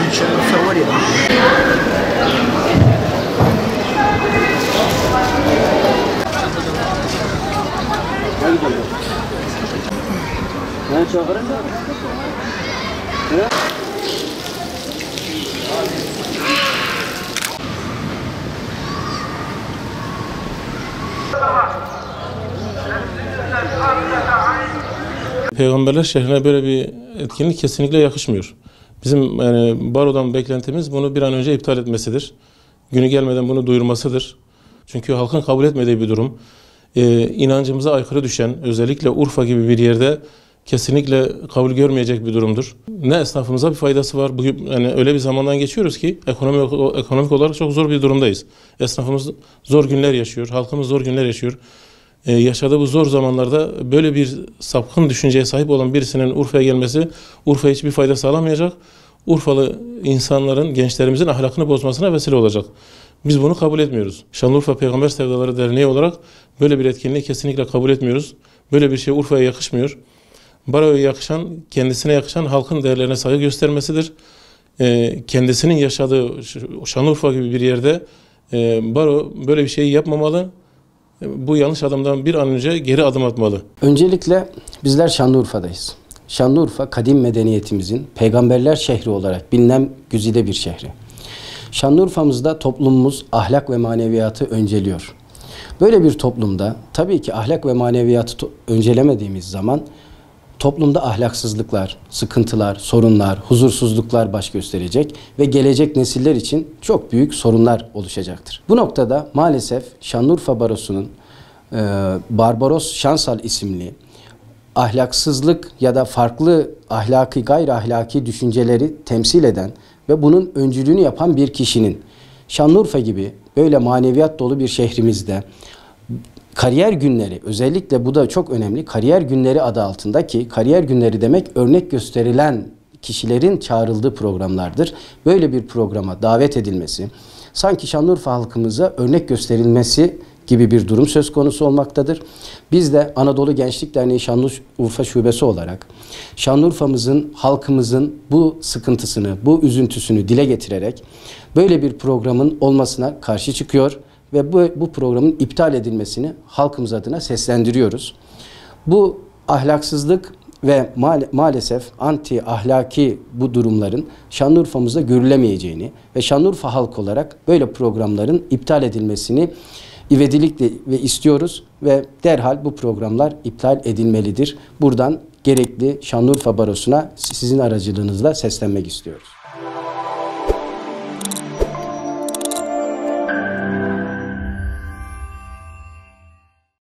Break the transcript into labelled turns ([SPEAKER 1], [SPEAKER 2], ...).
[SPEAKER 1] صور يا
[SPEAKER 2] Peygamberler şehrine böyle bir etkinlik kesinlikle yakışmıyor. Bizim yani barodan beklentimiz bunu bir an önce iptal etmesidir. Günü gelmeden bunu duyurmasıdır. Çünkü halkın kabul etmediği bir durum. İnancımıza aykırı düşen, özellikle Urfa gibi bir yerde kesinlikle kabul görmeyecek bir durumdur. Ne esnafımıza bir faydası var. Bugün yani öyle bir zamandan geçiyoruz ki ekonomik olarak çok zor bir durumdayız. Esnafımız zor günler yaşıyor, halkımız zor günler yaşıyor. Yaşadığı bu zor zamanlarda böyle bir sapkın düşünceye sahip olan birisinin Urfa'ya gelmesi Urfa'ya hiçbir fayda sağlamayacak. Urfalı insanların, gençlerimizin ahlakını bozmasına vesile olacak. Biz bunu kabul etmiyoruz. Şanlıurfa Peygamber Sevdaları Derneği olarak böyle bir etkinliği kesinlikle kabul etmiyoruz. Böyle bir şey Urfa'ya yakışmıyor. Baroya yakışan, kendisine yakışan halkın değerlerine saygı göstermesidir. Kendisinin yaşadığı Şanlıurfa gibi bir yerde baro böyle bir şeyi yapmamalı. Bu yanlış adımdan bir an önce geri adım atmalı.
[SPEAKER 3] Öncelikle bizler Şanlıurfa'dayız. Şanlıurfa kadim medeniyetimizin peygamberler şehri olarak bilinen güzide bir şehri. Şanlıurfa'mızda toplumumuz ahlak ve maneviyatı önceliyor. Böyle bir toplumda tabii ki ahlak ve maneviyatı öncelemediğimiz zaman toplumda ahlaksızlıklar, sıkıntılar, sorunlar, huzursuzluklar baş gösterecek ve gelecek nesiller için çok büyük sorunlar oluşacaktır. Bu noktada maalesef Şanlıurfa Barosu'nun Barbaros Şansal isimli ahlaksızlık ya da farklı ahlaki, gayri ahlaki düşünceleri temsil eden ve bunun öncülüğünü yapan bir kişinin Şanlıurfa gibi böyle maneviyat dolu bir şehrimizde kariyer günleri, özellikle bu da çok önemli, kariyer günleri adı altındaki, kariyer günleri demek örnek gösterilen kişilerin çağrıldığı programlardır. Böyle bir programa davet edilmesi, sanki Şanlıurfa halkımıza örnek gösterilmesi gibi bir durum söz konusu olmaktadır. Biz de Anadolu Gençlik Derneği Şanlıurfa Şubesi olarak Şanlıurfa'mızın, halkımızın bu sıkıntısını, bu üzüntüsünü dile getirerek böyle bir programın olmasına karşı çıkıyor ve bu programın iptal edilmesini halkımız adına seslendiriyoruz. Bu ahlaksızlık ve maalesef anti ahlaki bu durumların Şanlıurfa'mızda görülemeyeceğini ve Şanlıurfa halkı olarak böyle programların iptal edilmesini ivedilikle ve istiyoruz ve derhal bu programlar iptal edilmelidir. Buradan gerekli Şanlıurfa Barosu'na sizin aracılığınızla seslenmek istiyoruz.